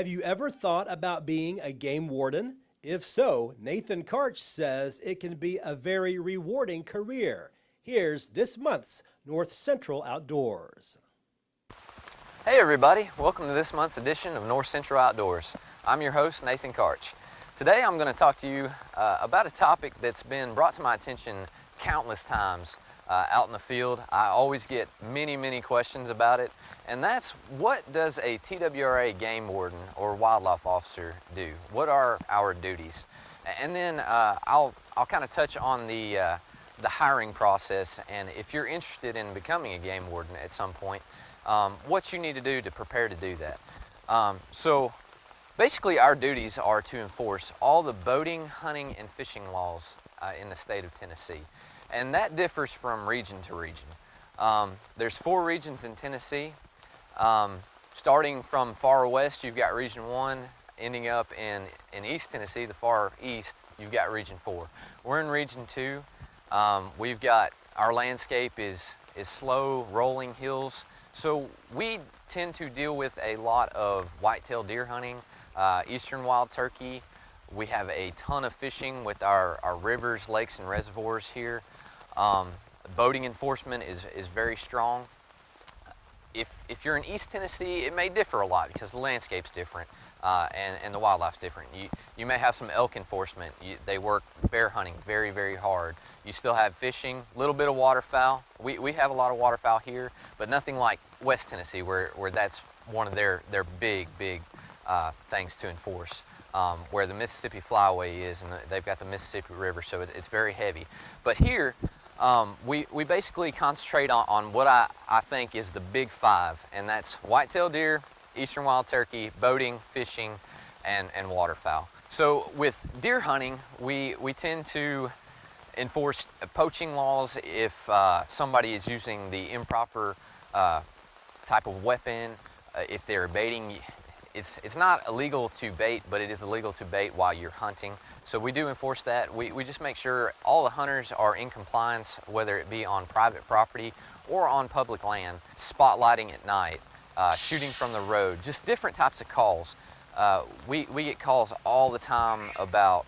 Have you ever thought about being a game warden? If so, Nathan Karch says it can be a very rewarding career. Here's this month's North Central Outdoors. Hey everybody, welcome to this month's edition of North Central Outdoors. I'm your host, Nathan Karch. Today I'm going to talk to you about a topic that's been brought to my attention countless times out in the field. I always get many questions about it, and that's, what does a TWRA game warden or wildlife officer do? What are our duties? And then I'll kind of touch on the hiring process, and if you're interested in becoming a game warden at some point, what you need to do to prepare to do that. So basically our duties are to enforce all the boating, hunting, and fishing laws in the state of Tennessee. And that differs from region to region. There's 4 regions in Tennessee. Starting from far west, you've got Region 1, ending up in East Tennessee, the far east, you've got Region 4. We're in Region 2. We've got, our landscape is slow, rolling hills. So we tend to deal with a lot of whitetail deer hunting, eastern wild turkey. We have a ton of fishing with our rivers, lakes, and reservoirs here. Boating enforcement is very strong. If you're in East Tennessee, it may differ a lot because the landscape's different and the wildlife's different. You may have some elk enforcement. They work bear hunting very hard. You still have fishing, a little bit of waterfowl. We have a lot of waterfowl here, but nothing like West Tennessee where that's one of their big things to enforce. Where the Mississippi Flyway is, and they've got the Mississippi River, so it's very heavy. But here, we basically concentrate on what I think is the big 5, and that's whitetail deer, eastern wild turkey, boating, fishing, and waterfowl. So with deer hunting, we tend to enforce poaching laws if somebody is using the improper type of weapon, if they're baiting. It's not illegal to bait, but it is illegal to bait while you're hunting. So we do enforce that. We just make sure all the hunters are in compliance, whether it be on private property or on public land. Spotlighting at night, shooting from the road, just different types of calls. We get calls all the time about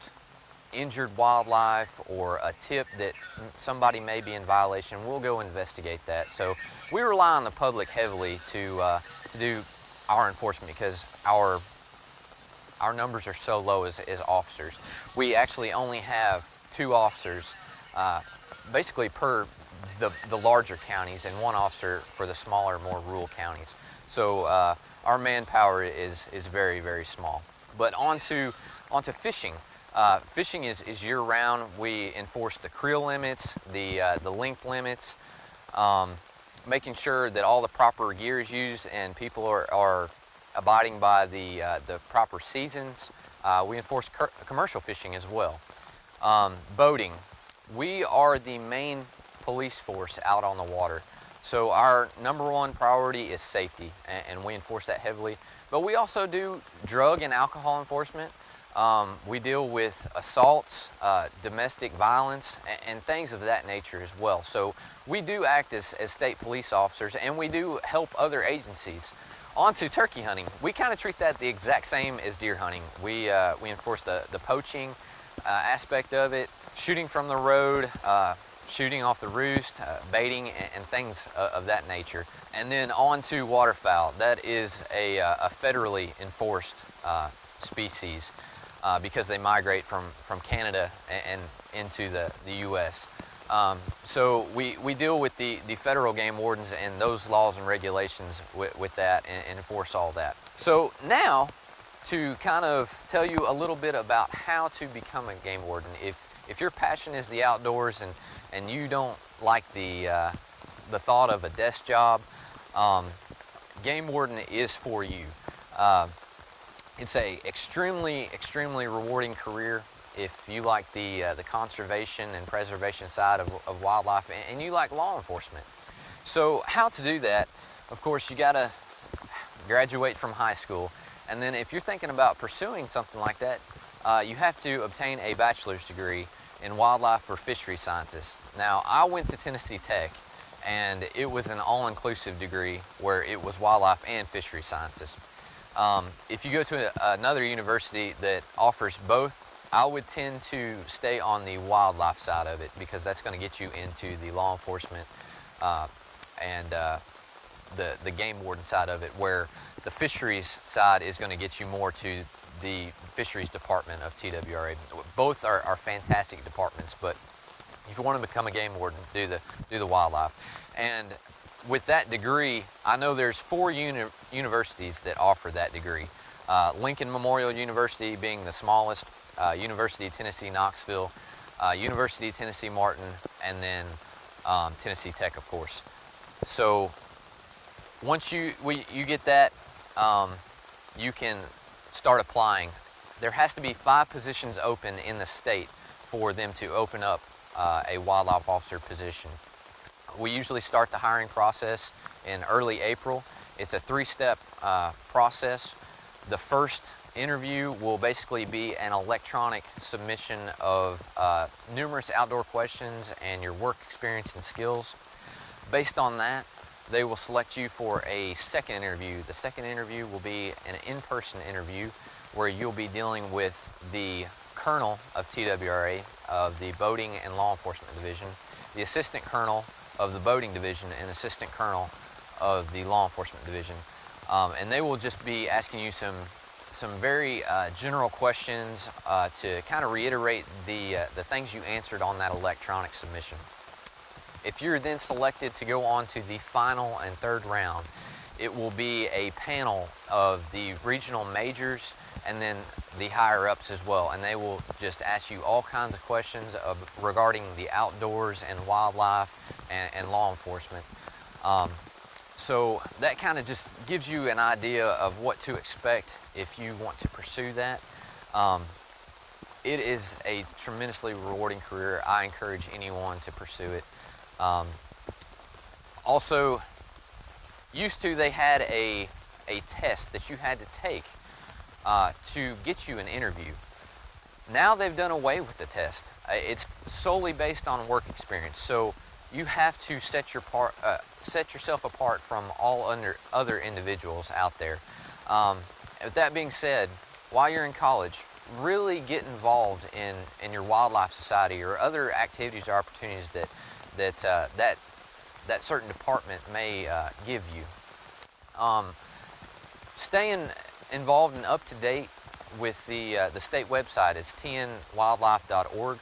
injured wildlife or a tip that somebody may be in violation. We'll go investigate that. So we rely on the public heavily to do our enforcement because our numbers are so low as officers. We actually only have 2 officers basically per the larger counties and 1 officer for the smaller, more rural counties. So our manpower is very small. But on to fishing. Fishing is year-round. We enforce the creel limits, the length limits, making sure that all the proper gear is used and people are abiding by the proper seasons. We enforce commercial fishing as well. Boating. We are the main police force out on the water. So our #1 priority is safety, and we enforce that heavily. But we also do drug and alcohol enforcement. We deal with assaults, domestic violence, and things of that nature as well. So we do act as state police officers, and we do help other agencies. On to turkey hunting. We kind of treat that the exact same as deer hunting. We enforce the poaching aspect of it, shooting from the road, shooting off the roost, baiting, and things of that nature. And then on to waterfowl. That is a federally enforced species. Because they migrate from Canada and into the U.S. So we deal with the federal game wardens and those laws and regulations with that and enforce all that. So now, to kind of tell you a little bit about how to become a game warden. If your passion is the outdoors and you don't like the thought of a desk job, game warden is for you. It's a extremely rewarding career if you like the conservation and preservation side of wildlife and you like law enforcement. So how to do that? Of course, you got to graduate from high school, and then if you're thinking about pursuing something like that, you have to obtain a bachelor's degree in wildlife or fishery sciences. Now, I went to Tennessee Tech, and it was an all-inclusive degree where it was wildlife and fishery sciences. If you go to another university that offers both, I would tend to stay on the wildlife side of it, because that's going to get you into the law enforcement and the game warden side of it, where the fisheries side is going to get you more to the fisheries department of TWRA. Both are fantastic departments, but if you want to become a game warden, do the wildlife. And with that degree, I know there's 4 universities that offer that degree. Lincoln Memorial University being the smallest, University of Tennessee Knoxville, University of Tennessee Martin, and then Tennessee Tech, of course. So once you get that, you can start applying. There has to be 5 positions open in the state for them to open up a wildlife officer position. We usually start the hiring process in early April. It's a 3-step process. The first interview will basically be an electronic submission of numerous outdoor questions and your work experience and skills. Based on that, they will select you for a second interview. The second interview will be an in-person interview where you'll be dealing with the colonel of TWRA, of the Boating and Law Enforcement Division, the assistant colonel of the Boating Division, and assistant colonel of the Law Enforcement Division. And they will just be asking you some very general questions to kind of reiterate the things you answered on that electronic submission. If you're then selected to go on to the final and third round, it will be a panel of the regional majors and then the higher ups as well, and they will just ask you all kinds of questions regarding the outdoors and wildlife and law enforcement. So that kind of just gives you an idea of what to expect if you want to pursue that. It is a tremendously rewarding career. I encourage anyone to pursue it. Also, they had a test that you had to take to get you an interview. Now they've done away with the test. It's solely based on work experience. So you have to set yourself apart from all other individuals out there. With that being said, while you're in college, really get involved in your wildlife society or other activities or opportunities that certain department may give you. Staying involved and up to date with the state website. It's tnwildlife.org.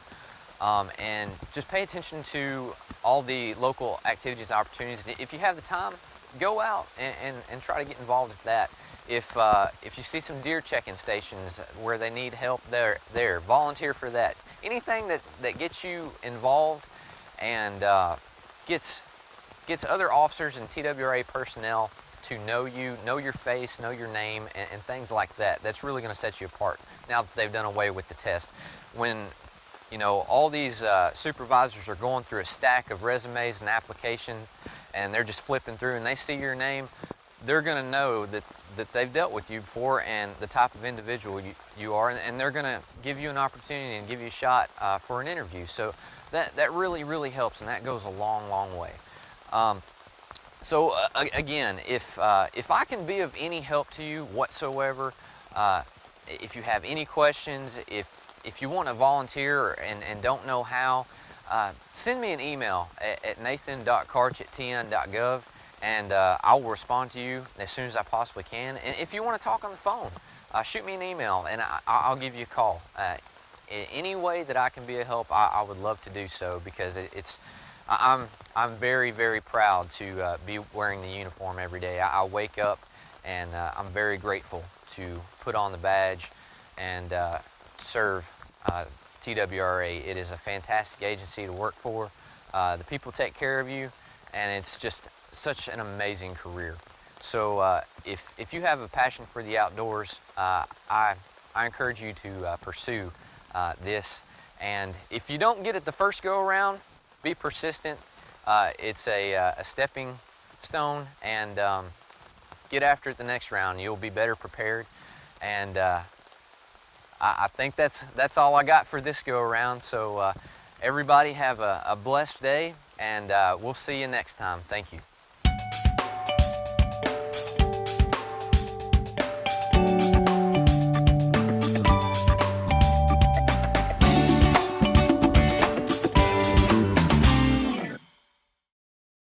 And just pay attention to all the local activities and opportunities. If you have the time, go out and try to get involved with that. If you see some deer check-in stations where they need help, there, volunteer for that. Anything that gets you involved and gets other officers and TWRA personnel to know you, know your face, know your name, and things like that. That's really going to set you apart now that they've done away with the test. When all these supervisors are going through a stack of resumes and applications, and they're just flipping through, and they see your name, they're going to know that they've dealt with you before and the type of individual you are, and they're going to give you an opportunity and give you a shot for an interview. So that really, really helps, and that goes a long, long way. Again, if I can be of any help to you whatsoever, if you have any questions, if you want to volunteer and don't know how, send me an email at nathan.karch@tn.gov, and I will respond to you as soon as I possibly can. And if you want to talk on the phone, shoot me an email and I'll give you a call. Any way that I can be a help, I would love to do so, because I'm very, very proud to be wearing the uniform every day. I wake up and I'm very grateful to put on the badge and serve TWRA. It is a fantastic agency to work for. The people take care of you, and it's just such an amazing career. So if you have a passion for the outdoors, I encourage you to pursue this. And if you don't get it the first go around, be persistent. It's a stepping stone, and get after it the next round. You'll be better prepared. And I think that's all I got for this go around. So everybody have a blessed day, and we'll see you next time. Thank you.